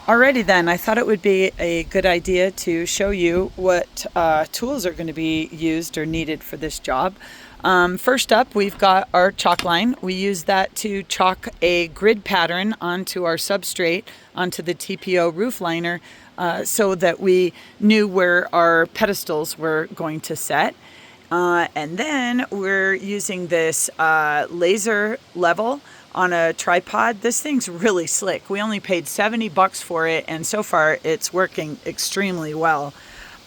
Alrighty then, I thought it would be a good idea to show you what tools are going to be used or needed for this job. First up, we've got our chalk line. We use that to chalk a grid pattern onto our substrate, onto the TPO roof liner, so that we knew where our pedestals were going to set. And then we're using this laser level on a tripod. This thing's really slick. We only paid $70 for it, and so far it's working extremely well.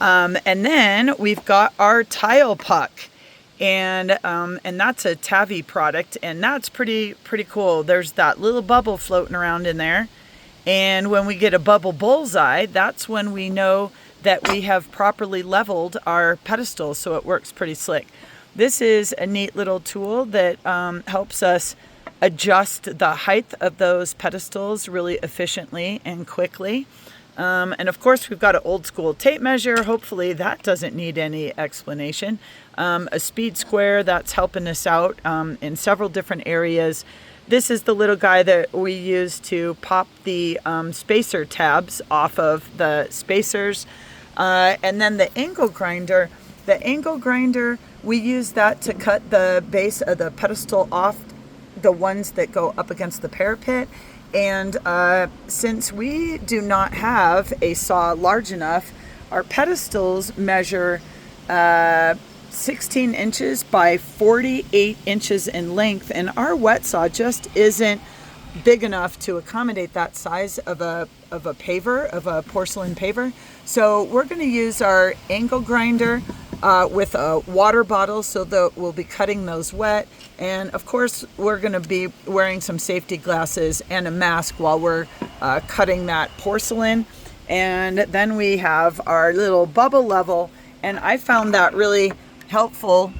And then we've got our tile puck, and that's a Tavi product, and that's pretty cool. There's that little bubble floating around in there, and when we get a bubble bullseye, that's when we know that we have properly leveled our pedestal, so it works pretty slick. This is a neat little tool that helps us adjust the height of those pedestals really efficiently and quickly. And of course, we've got an old school tape measure. Hopefully that doesn't need any explanation. A speed square, that's helping us out in several different areas. This is the little guy that we use to pop the spacer tabs off of the spacers. And then the angle grinder. The angle grinder, we use that to cut the base of the pedestal off, the ones that go up against the parapet. And since we do not have a saw large enough, our pedestals measure 16 inches by 48 inches in length, and our wet saw just isn't big enough to accommodate that size of a paver, of a porcelain paver. So we're going to use our angle grinder with a water bottle, so that we'll be cutting those wet. And of course, we're going to be wearing some safety glasses and a mask while we're cutting that porcelain. And then we have our little bubble level, and I found that really helpful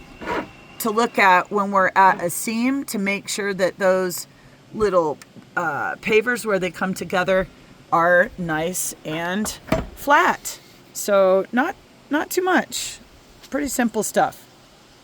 to look at when we're at a seam, to make sure that those little pavers where they come together are nice and flat. So not too much. Pretty simple stuff.